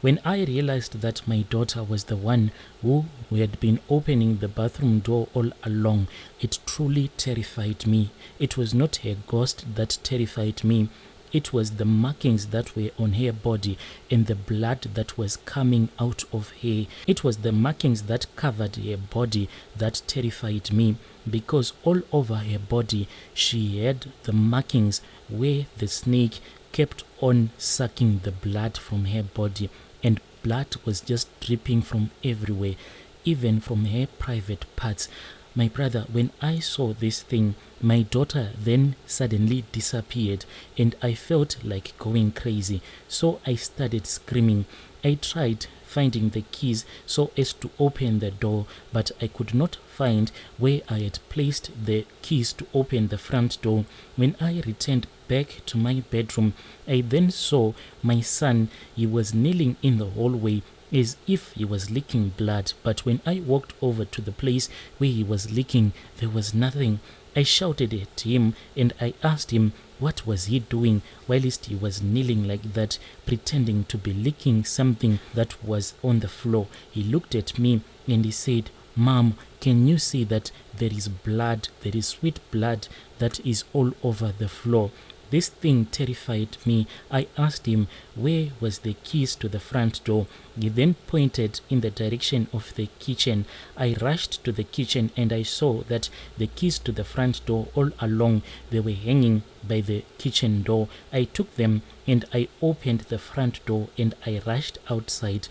When I realized that my daughter was the one who had been opening the bathroom door all along, it truly terrified me. It was not her ghost that terrified me. It was the markings that were on her body and the blood that was coming out of her. It was the markings that covered her body that terrified me, because all over her body she had the markings where the snake kept on sucking the blood from her body, and blood was just dripping from everywhere, even from her private parts. My brother, when I saw this thing, my daughter then suddenly disappeared and I felt like going crazy. So I started screaming. I tried finding the keys so as to open the door, but I could not find where I had placed the keys to open the front door. When I returned back to my bedroom, I then saw my son. He was kneeling in the hallway as if he was licking blood, but when I walked over to the place where he was licking, there was nothing. I shouted at him and I asked him what was he doing whilst he was kneeling like that, pretending to be licking something that was on the floor. He looked at me and he said, "Mom, can you see that there is blood, there is sweet blood that is all over the floor?" This thing terrified me. I asked him where was the keys to the front door. He then pointed in the direction of the kitchen. I rushed to the kitchen and I saw that the keys to the front door all along, they were hanging by the kitchen door. I took them and I opened the front door and I rushed outside.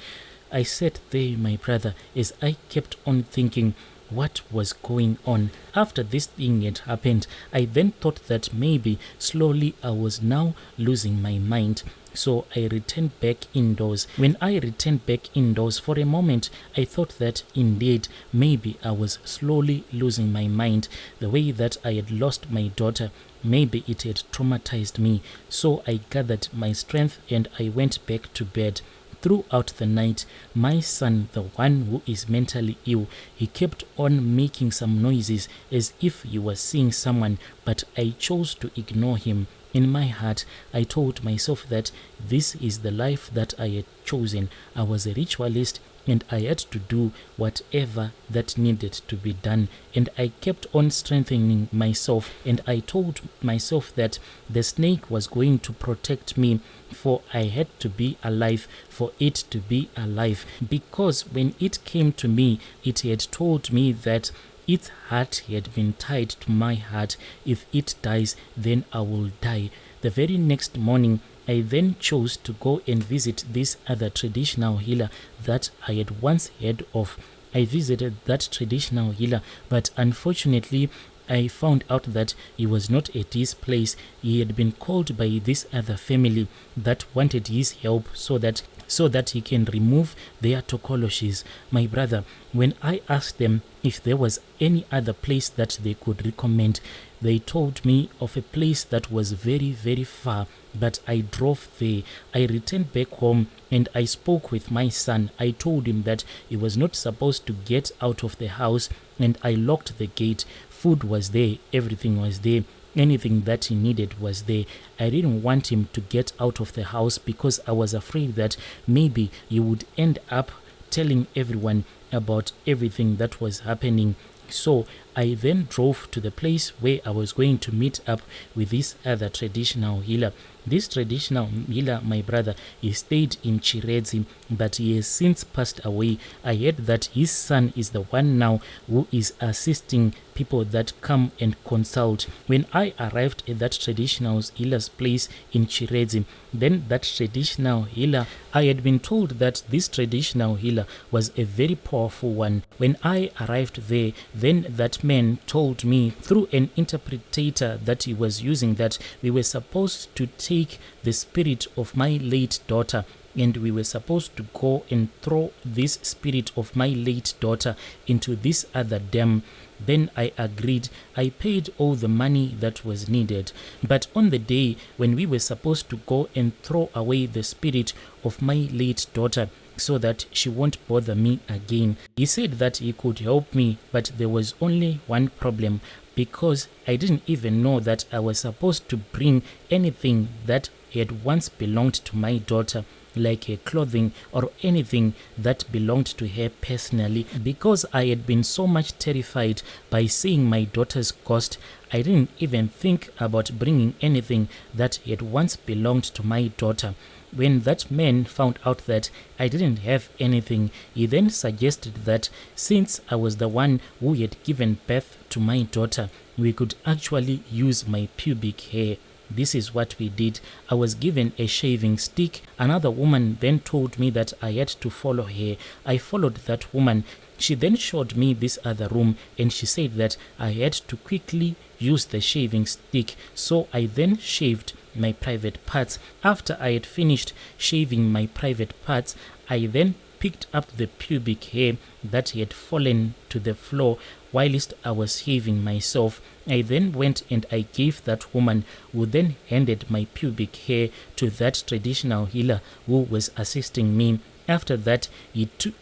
I sat there, my brother, as I kept on thinking what was going on. After this thing had happened, I then thought that maybe slowly I was now losing my mind. So I returned back indoors. When I returned back indoors, for a moment I thought that indeed maybe I was slowly losing my mind, the way that I had lost my daughter. Maybe it had traumatized me. So I gathered my strength and I went back to bed. Throughout the night, my son, the one who is mentally ill, he kept on making some noises as if he was seeing someone, but I chose to ignore him. In my heart, I told myself that this is the life that I had chosen. I was a ritualist and I had to do whatever that needed to be done. And I kept on strengthening myself, and I told myself that the snake was going to protect me, for I had to be alive for it to be alive. Because when it came to me, it had told me that its heart had been tied to my heart. If it dies, then I will die. The very next morning, I then chose to go and visit this other traditional healer that I had once heard of. I visited that traditional healer, but unfortunately, I found out that he was not at his place. He had been called by this other family that wanted his help so that he can remove their tokoloshis. My brother, when I asked them if there was any other place that they could recommend, they told me of a place that was very, very far, but I drove there. I returned back home and I spoke with my son. I told him that he was not supposed to get out of the house, and I locked the gate. Food was there, everything was there. Anything that he needed was there. I didn't want him to get out of the house because I was afraid that maybe he would end up telling everyone about everything that was happening. So I then drove to the place where I was going to meet up with this other traditional healer. This traditional healer, my brother, he stayed in Chiredzi, but he has since passed away. I heard that his son is the one now who is assisting people that come and consult. When I arrived at that traditional healer's place in Chiredzi, then that traditional healer, I had been told that this traditional healer was a very powerful one. When I arrived there, then that man told me through an interpreter that he was using that we were supposed to take the spirit of my late daughter and we were supposed to go and throw this spirit of my late daughter into this other dam. Then I agreed. I paid all the money that was needed. But on the day when we were supposed to go and throw away the spirit of my late daughter so that she won't bother me again, he said that he could help me, but there was only one problem, because I didn't even know that I was supposed to bring anything that had once belonged to my daughter. like her clothing or anything that belonged to her personally. Because I had been so much terrified by seeing my daughter's ghost, I didn't even think about bringing anything that had once belonged to my daughter. When that man found out that I didn't have anything, he then suggested that since I was the one who had given birth to my daughter, we could actually use my pubic hair. This is what we did. I was given a shaving stick. Another woman then told me that I had to follow her. I followed that woman. She then showed me this other room and she said that I had to quickly use the shaving stick. So I then shaved my private parts. After I had finished shaving my private parts, I then picked up the pubic hair that had fallen to the floor whilst I was shaving myself. I then went and I gave that woman, who then handed my pubic hair to that traditional healer who was assisting me. After that,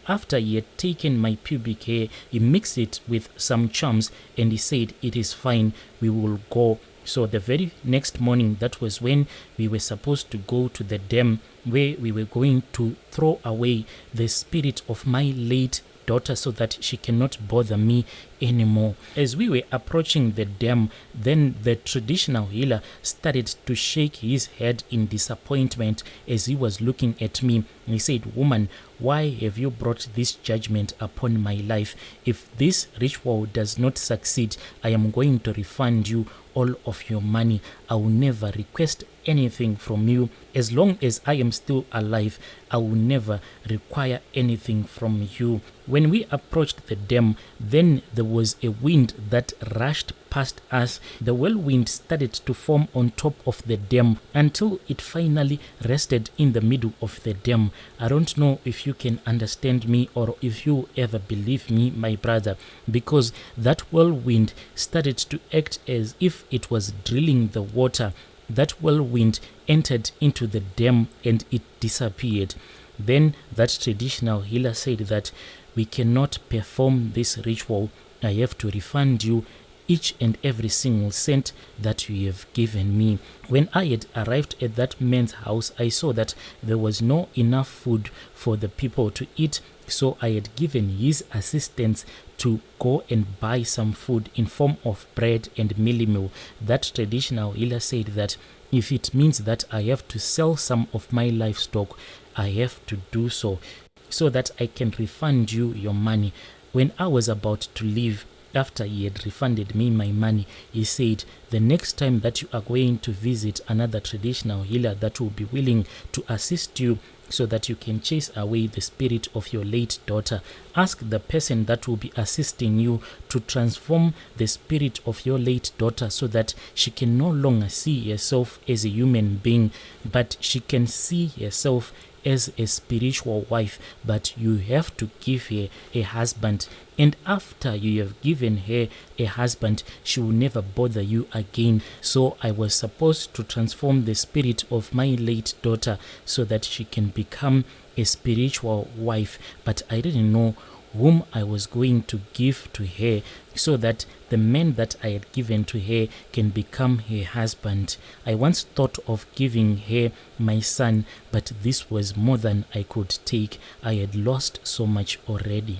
after he had taken my pubic hair, he mixed it with some charms and he said, "It is fine, we will go." So the very next morning, that was when we were supposed to go to the dam where we were going to throw away the spirit of my late daughter so that she cannot bother me anymore. As we were approaching the dam, then the traditional healer started to shake his head in disappointment as he was looking at me. He said, "Woman, why have you brought this judgment upon my life? If this ritual does not succeed, I am going to refund you all of your money. I will never request anything from you. As long as I am still alive, I will never require anything from you." When we approached the dam, then there was a wind that rushed past us. The whirlwind started to form on top of the dam until it finally rested in the middle of the dam. I don't know if you can understand me or if you ever believe me, my brother, because that whirlwind started to act as if it was drilling the water. That whirlwind entered into the dam and it disappeared. Then that traditional healer said that we cannot perform this ritual. I have to refund you each and every single cent that you have given me. When I had arrived at that man's house, I saw that there was no enough food for the people to eat. So I had given his assistants to go and buy some food in form of bread and mealie meal. That traditional healer said that if it means that I have to sell some of my livestock, I have to do so that I can refund you your money. When I was about to leave, after he had refunded me my money, he said, "The next time that you are going to visit another traditional healer that will be willing to assist you so that you can chase away the spirit of your late daughter, ask the person that will be assisting you to transform the spirit of your late daughter so that she can no longer see herself as a human being, but she can see herself as a spiritual wife, but you have to give her a husband. And after you have given her a husband, she will never bother you again." So I was supposed to transform the spirit of my late daughter so that she can become a spiritual wife, but I didn't know whom I was going to give to her so that the man that I had given to her can become her husband. I once thought of giving her my son, but this was more than I could take. I had lost so much already.